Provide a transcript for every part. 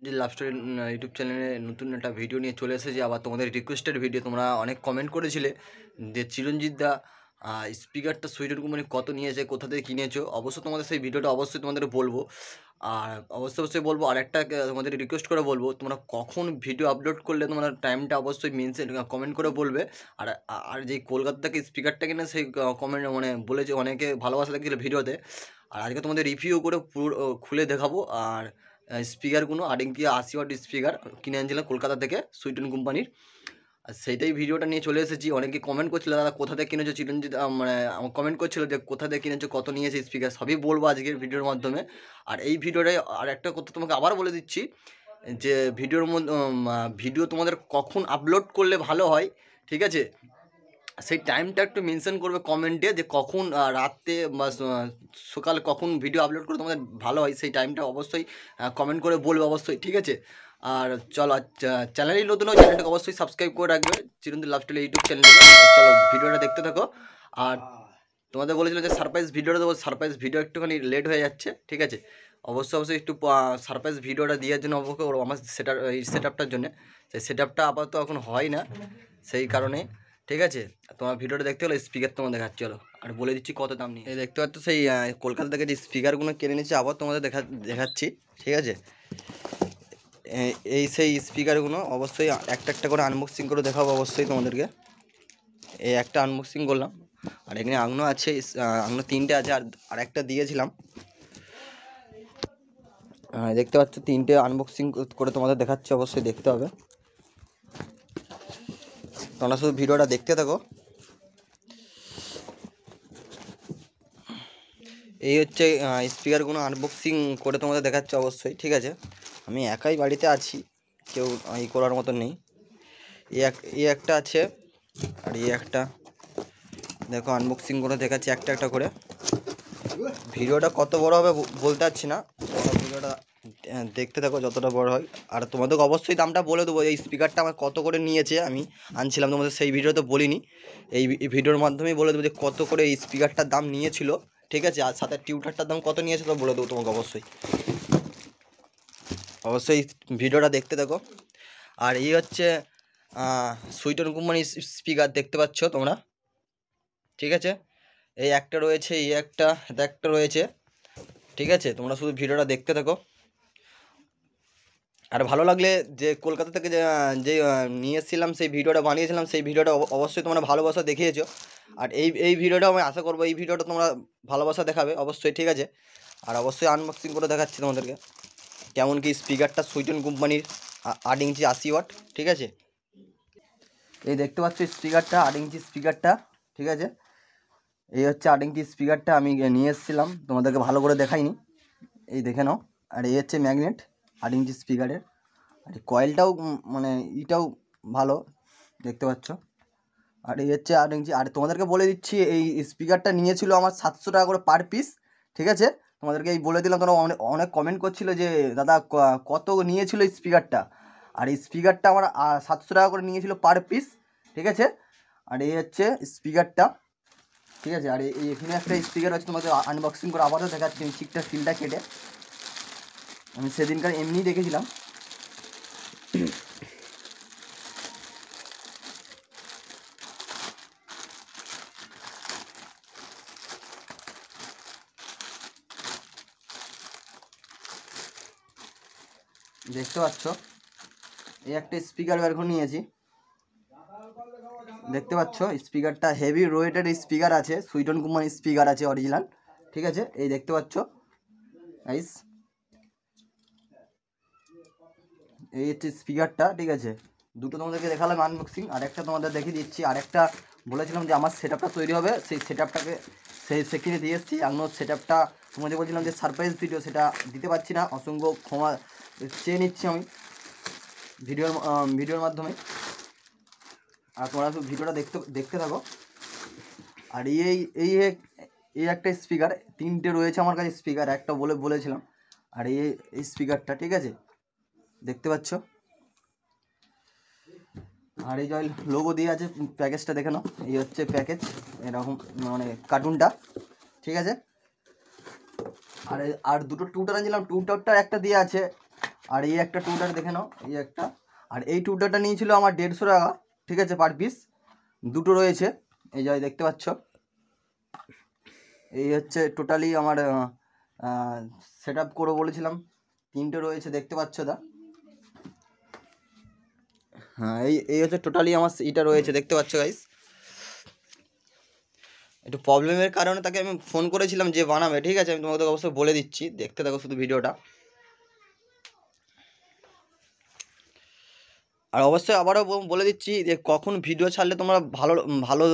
যে love story YouTube চ্যানেলে নতুন একটা ভিডিও নিয়ে চলে এসেছি আবার তোমাদের রিকোয়েস্টেড ভিডিও। তোমরা অনেক কমেন্ট করেছিলে যে চিরঞ্জিত দা স্পিকারটা সুইডেন কোম্পানি কত নিয়েছে, কোথা থেকে কিনেছো। অবশ্যই তোমাদের সেই ভিডিওটা অবশ্যই তোমাদের বলবো। আর অবশ্যই বলবো, আর একটা তোমাদের রিকোয়েস্ট করে বলবো, তোমরা কখন ভিডিও আপলোড করলে তোমরা টাইমটা অবশ্যই মেনশন কমেন্ট করে বলবে। আর আর যেই কলকাতা থেকে স্পিকারটা কিনে সেই কমেন্ট মানে বলেছে, অনেকে ভালোবাসা দেখছিল ভিডিওতে। আর আজকে তোমাদের রিভিউ করে পুরো খুলে দেখাবো। আর স্পিকারগুলো 8 ইঞ্চি 80 ওয়াট স্পিকার কিনে আনছিলাম কলকাতা থেকে সুইডেন কোম্পানির। আর সেইটাই ভিডিওটা নিয়ে চলে এসেছি। অনেকে কমেন্ট করছিল, দাদা কোথা থেকে কিনেছো চিরঞ্জিত, মানে আমার কমেন্ট করছিল যে কোথা থেকে কিনেছো, কত নিয়েছে স্পিকার, সবই বলবো আজকের ভিডিওর মাধ্যমে। আর এই ভিডিওটায় আর একটা কথা তোমাকে আবার বলে দিচ্ছি যে ভিডিওর মধ্যে ভিডিও তোমাদের কখন আপলোড করলে ভালো হয়, ঠিক আছে, সেই টাইমটা একটু মেনশন করবে কমেন্টে, যে কখন রাতে বা সকালে কখন ভিডিও আপলোড করে তোমাদের ভালো হয়, সেই টাইমটা অবশ্যই কমেন্ট করে বলবে অবশ্যই, ঠিক আছে। আর চলো, চ্যানেলই নতুন হয়, চ্যানেলটাকে অবশ্যই সাবস্ক্রাইব করে রাখবে, চিরন্তন লাভ স্টোরি ইউটিউব চ্যানেলটাকে। চলো ভিডিওটা দেখতে থাকো। আর তোমাদের বলেছিল যে সারপ্রাইজ ভিডিওটা দেবো, সারপ্রাইজ ভিডিও একটুখানি লেট হয়ে যাচ্ছে, ঠিক আছে। অবশ্যই একটু সারপ্রাইজ ভিডিওটা দেওয়ার জন্য অবশ্যই আমার এই সেট আপটার জন্য, সেই সেট আপটা আপাতত এখন হয় না, সেই কারণে, ঠিক আছে। তোমার ভিডিওটা দেখতে হলে স্পিকার তোমার দেখাচ্ছি, চলো। আর বলে দিচ্ছি কত দাম নিয়ে। এই দেখতে পাচ্ছ সেই কলকাতা থেকে যে স্পিকারগুলো কিনে নিচ্ছে, আবার তোমাদের দেখাচ্ছি, ঠিক আছে। এই সেই স্পিকারগুলো অবশ্যই একটা একটা করে আনবক্সিং করে দেখাবো অবশ্যই তোমাদেরকে। এই একটা আনবক্সিং করলাম, আর এখানে আগুনও আছে, আগুনো 3টে আছে, আর একটা দিয়েছিলাম। দেখতে পাচ্ছ 3টে আনবক্সিং করে তোমাদের দেখাচ্ছি, অবশ্যই দেখতে হবে। তোমরা শুধু ভিডিওটা দেখতে থাকো। এই হচ্ছে স্পিকারগুলো আনবক্সিং করে তোমাদের দেখাচ্ছে অবশ্যই, ঠিক আছে। আমি একাই বাড়িতে আছি, কেউ ই করার মতো নেই। এই একটা আছে, আর এই একটা, দেখো আনবক্সিং করে দেখাচ্ছি একটা একটা করে। ভিডিওটা কত বড় হবে বলতে পারছি না, ভিডিওটা দেখতে থাকো যতটা বড় হয়। আর তোমাদেরকে অবশ্যই দামটা বলে দেবো, এই স্পিকারটা আমার কত করে নিয়েছে, আমি আনছিলাম তোমাদের সেই ভিডিওতে বলিনি, এই ভিডিওর মাধ্যমেই বলে দেবো যে কত করে এই স্পিকারটার দাম নিয়েছিল, ঠিক আছে। আর সাথে টিউটারটার দাম কত নিয়েছিল বলে দেবো তোমাকে অবশ্যই। অবশ্যই ভিডিওটা দেখতে থাকো। আর এই হচ্ছে সুইডেন কোম্পানির স্পিকার, দেখতে পাচ্ছ তোমরা, ঠিক আছে। এই একটা রয়েছে, এই একটা রয়েছে, ঠিক আছে। তোমরা শুধু ভিডিওটা দেখতে থাকো। আর ভালো লাগলে যে কলকাতা থেকে যে নিয়ে এসেছিলাম, সেই ভিডিওটা বানিয়েছিলাম, সেই ভিডিওটা অবশ্যই তোমরা ভালোবাসা দেখিয়েছো। আর এই ভিডিওটাও আমি আশা করবো এই ভিডিওটা তোমরা ভালোবাসা দেখাবে অবশ্যই, ঠিক আছে। আর অবশ্যই আনবক্সিং করে দেখাচ্ছি তোমাদেরকে কেমন কি স্পিকারটা, সুইডেন কোম্পানির 8 ইঞ্চি 80 ওয়াট, ঠিক আছে। এই দেখতে পাচ্ছ স্পিকারটা, 8 ইঞ্চি স্পিকারটা, ঠিক আছে। এই হচ্ছে 8 ইঞ্চি স্পিকারটা, আমি নিয়ে এসেছিলাম, তোমাদেরকে ভালো করে দেখাইনি, এই দেখে নাও। আর এই হচ্ছে ম্যাগনেট 8 ইঞ্চি স্পিকারের। আর এই কয়েলটাও মানে ইটাও ভালো, দেখতে পাচ্ছ। আর এই হচ্ছে 8 ইঞ্চি। আর তোমাদেরকে বলে দিচ্ছি, এই স্পিকারটা নিয়েছিল আমার 700 টাকা করে পার পিস, ঠিক আছে। তোমাদেরকে এই বলে দিলাম, তোমরা অনেক অনেক কমেন্ট করছিল যে দাদা কত নিয়েছিল এই স্পিকারটা। আর এই স্পিকারটা আমার 700 টাকা করে নিয়েছিল পার পিস, ঠিক আছে। আর এই হচ্ছে স্পিকারটা, ঠিক আছে। আর এই এখানে একটা স্পিকার আছে, তোমাকে আনবক্সিং করে আবারও দেখাচ্ছি আমি ঠিকঠাক সিলটা কেটে। আমি সেদিনকার এমনিই দেখেছিলাম। দেখতে পাচ্ছ এই একটা স্পিকার বের করে নিয়েছি, দেখতে পাচ্ছ স্পিকারটা হেভি ওয়েটের স্পিকার আছে, সুইডেন কোম্পানির স্পিকার আছে অরিজিনাল, ঠিক আছে। এই দেখতে পাচ্ছ গাইস, এই হচ্ছে স্পিকারটা, ঠিক আছে। দুটো তোমাদেরকে দেখালাম আনবক্সিং, আর একটা তোমাদের দেখিয়ে দিচ্ছি। আর একটা বলেছিলাম যে আমার সেট আপটা তৈরি হবে, সেই সেট আপটাকে সেখানে দিয়ে এসেছি। এখনও সেট আপটা তোমাদের বলছিলাম যে সারপ্রাইজ ভিডিও, সেটা দিতে পারছি না, অসংখ্য ক্ষমা চেয়ে নিচ্ছি আমি ভিডিওর মাধ্যমে। আর তোমরা শুধু ভিডিওটা দেখতে থাকো। আর এই এই একটা স্পিকার, 3টে রয়েছে আমার কাছে স্পিকার, একটা বলেছিলাম। আর এই স্পিকারটা, ঠিক আছে, দেখতে পাচ্ছ। আর এই যে লোগো দিয়ে আছে, প্যাকেজটা দেখে নাও, এই হচ্ছে প্যাকেজ, এরকম মানে কার্টুনটা, ঠিক আছে। আর দুটো টুটার আনছিলাম, টুটারটা একটা দিয়ে আছে, আর এই একটা টুটার দেখে নাও, এই একটা। আর এই টুটারটা নিয়েছিল আমার 150 টাকা, ঠিক আছে, পার পিস। দুটো রয়েছে, এই যে দেখতে পাচ্ছ। এই হচ্ছে টোটালি আমার সেট আপ করে বলেছিলাম, 3টে রয়েছে দেখতে পাচ্ছ দা। হ্যাঁ, এই হচ্ছে টোটালি আমার এটা রয়েছে দেখতে পাচ্ছ গাইস। একটু প্রবলেমের কারণে তাকে আমি ফোন করেছিলাম যে বানাবে, ঠিক আছে, আমি তোমাকে অবশ্যই বলে দিচ্ছি, দেখতে থাকো শুধু ভিডিওটা। আর অবশ্যই আবারও বলে দিচ্ছি যে কখন ভিডিও ছাড়লে তোমরা ভালো ভালো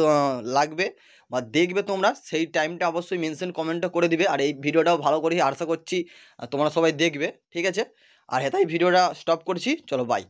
লাগবে বা দেখবে তোমরা, সেই টাইমটা অবশ্যই মেনশন কমেন্টটা করে দিবে। আর এই ভিডিওটাও ভালো করে আশা করছি তোমরা সবাই দেখবে, ঠিক আছে। আর হেতাই ভিডিওটা স্টপ করছি, চলো বাই।